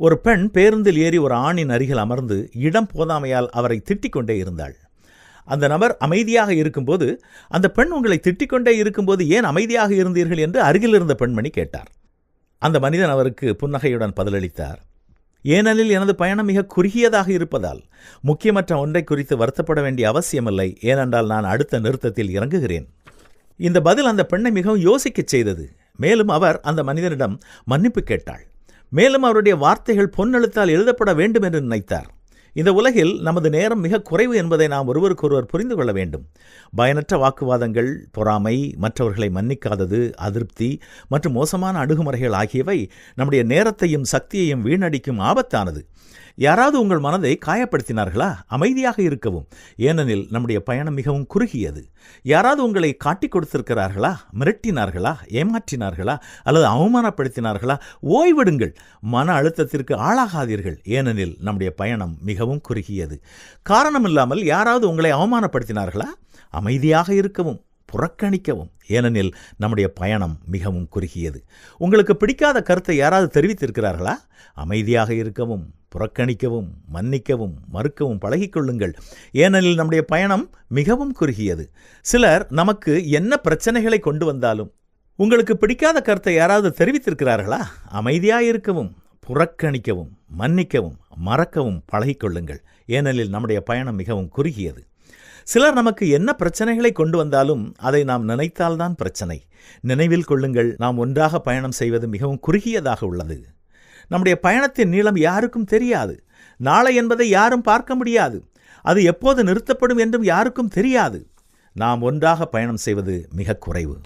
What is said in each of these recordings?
ஒரு பெண் பேருந்தில் ஏறி ஒரு ஆணின் அருகில் அமர்ந்து இடம் போதாமையால் அவரை திட்டிக் கொண்டே இருந்தாள். அந்த நபர் அமைதியாக இருக்கும்போது, அந்த பெண் உங்களை திட்டிக்கொண்டே இருக்கும்போது ஏன் அமைதியாக இருந்தீர்கள் என்று அருகில் இருந்த பெண்மணி கேட்டார். அந்த மனிதன் அவருக்கு புன்னகையுடன் பதிலளித்தார், ஏனெனில் எனது பயணம் மிக குறுகியதாக இருப்பதால் முக்கியமற்ற ஒன்றை குறித்து வருத்தப்பட வேண்டிய அவசியமில்லை. ஏனென்றால் நான் அடுத்த நிறுத்தத்தில் இறங்குகிறேன். இந்த பதில் அந்த பெண்ணை மிகவும் யோசிக்கச் செய்தது. மேலும் அவர் அந்த மனிதனிடம் மன்னிப்பு கேட்டாள். மேலும் அவருடைய வார்த்தைகள் பொன்னெழுத்தால் எழுதப்பட வேண்டும் என்று நினைத்தார். இந்த உலகில் நமது நேரம் மிக குறைவு என்பதை நாம் ஒருவருக்கொருவர் புரிந்து கொள்ள வேண்டும். பயனற்ற வாக்குவாதங்கள், பொறாமை, மற்றவர்களை மன்னிக்காதது, அதிருப்தி மற்றும் மோசமான அணுகுமுறைகள் ஆகியவை நம்முடைய நேரத்தையும் சக்தியையும் வீணடிக்கும் ஆபத்தானது. யாராவது உங்கள் மனதை காயப்படுத்தினார்களா? அமைதியாக இருக்கவும், ஏனெனில் நம்முடைய பயணம் மிகவும் குறுகியது. யாராவது உங்களை காட்டிக் கொடுத்திருக்கிறார்களா? மிரட்டினார்களா? ஏமாற்றினார்களா? அல்லது அவமானப்படுத்தினார்களா? ஓய்விடுங்கள். மன அழுத்தத்திற்கு ஆளாகாதீர்கள், ஏனெனில் நம்முடைய பயணம் மிகவும் குறுகியது. காரணமில்லாமல் யாராவது உங்களை அவமானப்படுத்தினார்களா? அமைதியாக இருக்கவும், புறக்கணிக்கவும், ஏனெனில் நம்முடைய பயணம் மிகவும் குறுகியது. உங்களுக்கு பிடிக்காத கருத்தை யாராவது தெரிவித்திருக்கிறார்களா? அமைதியாக இருக்கவும், புறக்கணிக்கவும், மன்னிக்கவும், மறுக்கவும் பழகிக்கொள்ளுங்கள், ஏனெனில் நம்முடைய பயணம் மிகவும் குறுகியது. சிலர் நமக்கு என்ன பிரச்சனைகளை கொண்டு வந்தாலும், உங்களுக்கு பிடிக்காத கருத்தை யாராவது தெரிவித்திருக்கிறார்களா? அமைதியாக இருக்கவும், புறக்கணிக்கவும், மன்னிக்கவும், மறக்கவும் பழகிக்கொள்ளுங்கள், ஏனெனில் நம்முடைய பயணம் மிகவும் குறுகியது. சிலர் நமக்கு என்ன பிரச்சனைகளை கொண்டு வந்தாலும் அதை நாம் நினைத்தால்தான் பிரச்சனை. நினைவில் கொள்ளுங்கள், நாம் ஒன்றாக பயணம் செய்வது மிகவும் குறுகியதாக உள்ளது. நம்முடைய பயணத்தின் நீளம் யாருக்கும் தெரியாது. நாளை என்பதை யாரும் பார்க்க முடியாது. அது எப்போது நிறுத்தப்படும் என்றும் யாருக்கும் தெரியாது. நாம் ஒன்றாக பயணம் செய்வது மிக குறைவு.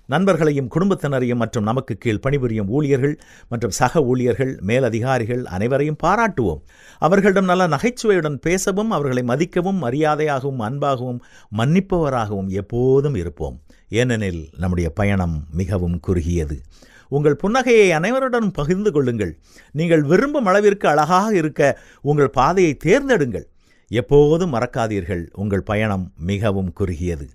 நண்பர்களையும் குடும்பத்தினரையும் மற்றும் நமக்கு கீழ் பணிபுரியும் ஊழியர்கள் மற்றும் சக ஊழியர்கள், மேலதிகாரிகள் அனைவரையும் பாராட்டுவோம். அவர்களிடம் நல்ல நகைச்சுவையுடன் பேசவும், அவர்களை மதிக்கவும், மரியாதையாகவும், அன்பாகவும், மன்னிப்பவராகவும் எப்போதும் இருப்போம். ஏனெனில் நம்முடைய பயணம் மிகவும் குறுகியது. உங்கள் புன்னகையை அனைவருடனும் பகிர்ந்து கொள்ளுங்கள். நீங்கள் விரும்பும் அளவிற்கு அழகாக இருக்க உங்கள் பாதையை தேர்ந்தெடுங்கள். எப்போதும் மறக்காதீர்கள், உங்கள் பயணம் மிகவும் குறுகியது.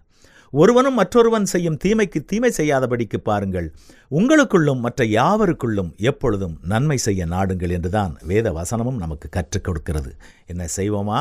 ஒருவனும் மற்றொருவன் செய்யும் தீமைக்கு தீமை செய்யாதபடிக்கு பாருங்கள். உங்களுக்குள்ளும் மற்ற யாவருக்குள்ளும் எப்பொழுதும் நன்மை செய்ய நாடுங்கள் என்றுதான் வேத வசனமும் நமக்கு கற்றுக் கொடுக்கிறது. என்ன செய்வோமா?